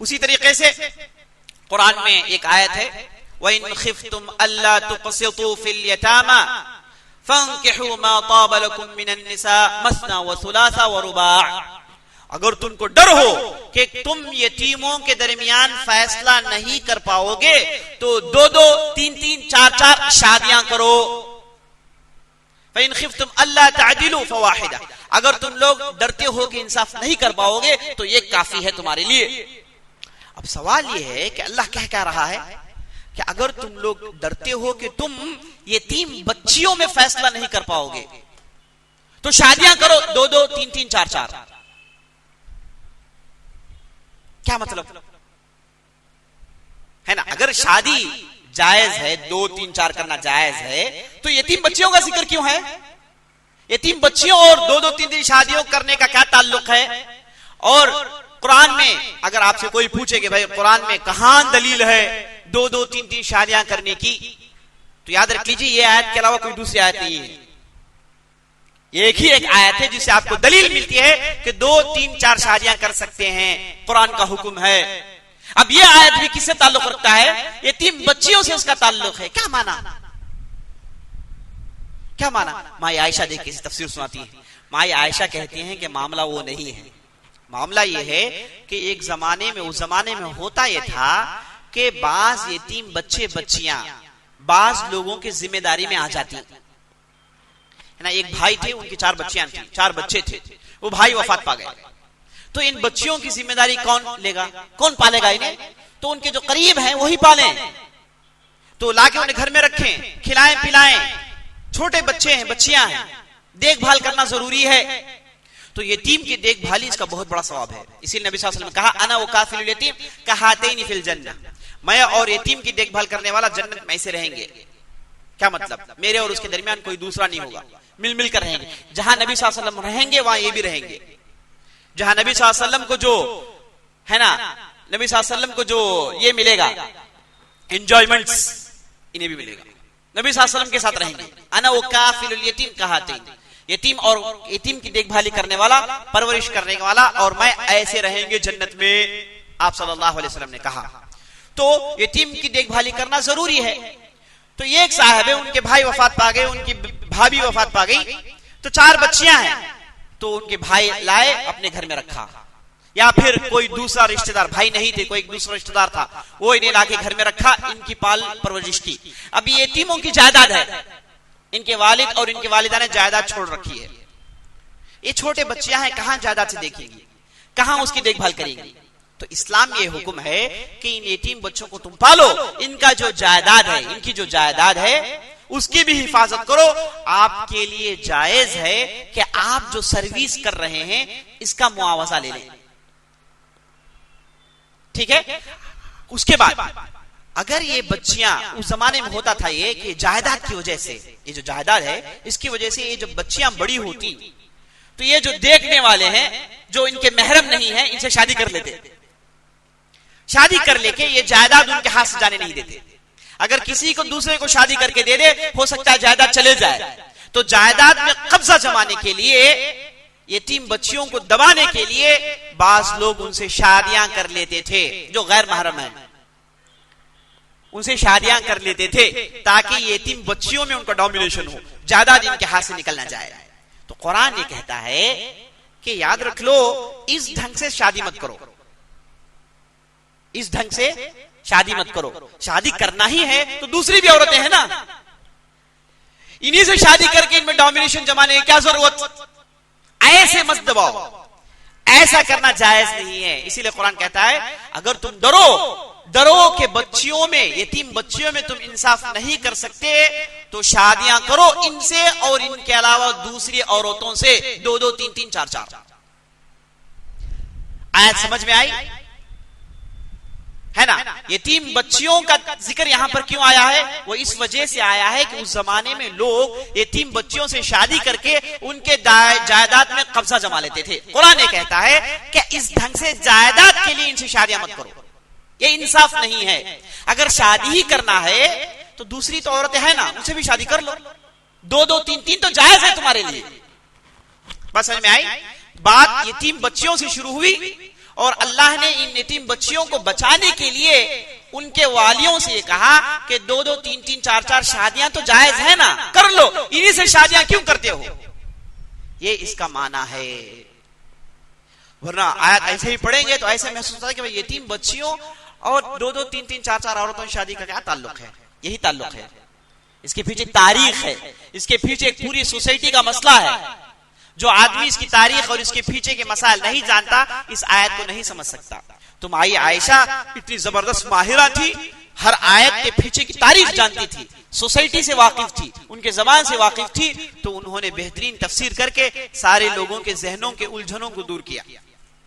उसी तरीके से कुरान में एक आयत है, वइन खिफ्तुम अल्ला तुक़सितू फिल यतामा फंकिहू मा ताब लकुम मिनन निसा मसना व सुलासा व रुबा। अगर तुमको डर हो कि तुम यतीमों के दरमियान फैसला नहीं कर पाओगे तो 2-2, 3-3, 4-4 शादियां करो। फ़इन खिफ्तुम अल्ला तअदिलू फवाहिदा, अगर तुम लोग डरते हो कि इंसाफ नहीं कर पाओगे तो ये काफी है तुम्हारे लिए। अब सवाल ये है कि अल्लाह क्या रहा है कि अगर तुम लोग डरते हो कि तुम यतीम बच्चियों में फैसला नहीं कर पाओगे तो शादियां करो 2-2, 3-3, 4-4। क्या मतलब है ना? अगर शादी जायज है, 2, 3, 4 करना जायज है, तो यतीम बच्चियों का जिक्र क्यों है? यतीम बच्चियों और 2-2, 3-3 शादियों करने का क्या ताल्लुक है? और कुरान में अगर आपसे कोई पूछे कि भाई कुरान में कहां दलील है 2-2, 3-3 शादियां करने की, तो याद रख लीजिए ये आयत के अलावा कोई दूसरी आयत नहीं है। एक ही एक आयत है जिससे आपको दलील मिलती है कि 2, 3, 4 शादियां कर सकते हैं, कुरान का हुक्म है। अब ये आयत भी किससे ताल्लुक रखता है? यतीम बच्चियों से इसका ताल्लुक है। क्या माना? क्या माना? माँ आयशा देखिए इस तफसीर सुनाती है। माँ आयशा कहती हैं कि मामला वो नहीं है। मामला ये है कि एक जमाने में, उस जमाने में होता यह था कि बाज यतीम बच्चे बच्चियां बाज लोगों की जिम्मेदारी में आ जाती है ना। एक भाई थे, उनकी 4 बच्चियां थी, 4 बच्चे थे, वो भाई वफात पा गए। तो इन बच्चियों की जिम्मेदारी कौन लेगा, कौन पालेगा इन्हें? तो उनके जो करीब हैं वही पालें। तो लाके उन्हें घर में रखें, खिलाएं पिलाएं। छोटे बच्चे हैं, बच्चियां हैं, देखभाल करना जरूरी है। तो यतीम की देखभाली इसका बहुत बड़ा सवाब है। इसीलिए नबी सल्लल्लाहु अलैहि वसल्लम ने कहा अना वकाफिलुल यतीम कहातैनी फिल जन्नह, मैं और यतीम की देखभाल करने वाला जन्नत में ऐसे रहेंगे। क्या मतलब? मेरे और उसके दरमियान कोई दूसरा नहीं होगा, मिल मिल कर रहेंगे। जहां नबी सल्लल्लाहु अलैहि वसल्लम रहेंगे वहां ये भी रहेंगे। जहां नबी सल्लल्लाहु अलैहि वसल्लम को जो है ना, नबी सल्लल्लाहु अलैहि वसल्लम को जो ये मिलेगा एंजॉयमेंट्स, इन्हें भी मिलेगा। नबी सल्लल्लाहु अलैहि वसल्लम के साथ रहेंगे। अना वकाफिलुल यतीम कहातैनी, यतीम और यतीम की देखभाली करने वाला, परवरिश करने वाला और मैं ऐसे रहेंगे जन्नत में, आप सल्लल्लाहु अलैहि वसल्लम ने कहा। तो यतीम की देखभाली करना जरूरी है। तो ये एक साहब है, उनके भाई वफात पा गए, उनकी भाभी वफात पा गई, तो 4 बच्चियां हैं। तो उनके भाई लाए, अपने घर में रखा, या फिर कोई दूसरा रिश्तेदार, भाई नहीं थे, कोई दूसरा रिश्तेदार था, वो इन्हें लाके घर में रखा, इनकी पाल परवरिश की। अब ये यतीमों की जायदाद है, इनके वालिद और इनके वालिदा ने जायदाद छोड़ रखी है। ये छोटे बच्चियां हैं, कहां जायदाद से देखेंगी, कहां उसकी देखभाल करेंगी? तो इस्लाम ये हुक्म है कि इन यतीम बच्चों को तुम पालो, इनका जो जायदाद है, इनकी जो जायदाद है उसकी भी हिफाजत करो। आपके लिए जायज है कि आप जो सर्विस कर रहे हैं इसका मुआवजा ले लें, ठीक है? उसके बाद अगर ये बच्चियां, उस जमाने में होता था ये कि जायदाद की वजह से, ये जो जायदाद है इसकी वजह से ये जब बच्चियां बड़ी होती तो ये जो देखने वाले हैं, जो इनके महरम नहीं है, इनसे शादी कर लेते। शादी कर लेके ये जायदाद उनके हाथ से जाने नहीं देते। अगर किसी को दूसरे को शादी करके दे दे, हो सकता है जायदाद चले जाए। तो जायदाद में कब्जा जमाने के लिए, यतीम बच्चियों को दबाने के लिए बाज लोग उनसे शादियां कर लेते थे, जो गैर महरम है, उनसे शादियां कर लेते थे ताकि यतीम बच्चियों में उनका डोमिनेशन हो, जायदाद इनके हाथ से निकल ना जाए। तो कुरान ये कहता है कि याद रख लो, इस ढंग से शादी मत करो, इस ढंग से शादी मत करो। शादी करना ही है तो दूसरी भी औरतें हैं ना, इन्हीं से शादी करके इनमें डोमिनेशन जमाने की क्या जरूरत? ऐसे मत दबाओ, ऐसा करना जायज नहीं है। इसीलिए कुरान कहता है अगर तुम डरो कि बच्चियों में, यतीम बच्चियों में तुम इंसाफ नहीं कर सकते तो शादियां करो इनसे और इनके अलावा दूसरी औरतों से, 2-2, 3-3, 4-4। आयत समझ में आई है ना? यतीम बच्चियों का जिक्र यहां पर क्यों आया है? वो इस वजह से आया है कि उस जमाने में लोग यतीम बच्चियों से शादी करके उनके जायदाद में कब्जा जमा लेते थे। कुरान ये कहता है कि इस ढंग से जायदाद के लिए इनसे शादियां मत करो, ये इंसाफ नहीं है। अगर शादी ही करना है तो दूसरी तो औरतें हैं ना, उनसे भी शादी कर लो, 2-2, 3-3 तो जायज है तुम्हारे लिए। बस समझ में आई बात? यतीम बच्चियों से शुरू हुई और अल्लाह ने इन यतीम बच्चियों को बचाने के लिए उनके वालियों से कहा कि 2-2, 3-3, 4-4 शादियां तो जायज है ना, कर लो, इन्हीं से शादियां क्यों करते हो? ये इसका माना है। वरना आयत ऐसे ही पढ़ेंगे तो ऐसे महसूस होता है कि भाई यतीम बच्चियों और 2-2, 3-3, 4-4 औरतों की शादी का क्या ताल्लुक है? यही ताल्लुक है। इसके पीछे तारीख है, इसके पीछे एक पूरी सोसाइटी का मसला है। जो आदमी इसकी तारीख और इसके पीछे के मसाइल नहीं जानता, इस आयत को नहीं समझ सकता। तो माई आयशा इतनी जबरदस्त माहिरा थी, हर आयत के पीछे की तारीख जानती थी, सोसाइटी से वाकिफ थी, उनके जबान से वाकिफ थी, तो उन्होंने बेहतरीन तफसीर करके सारे लोगों के जहनों के उलझनों को दूर किया।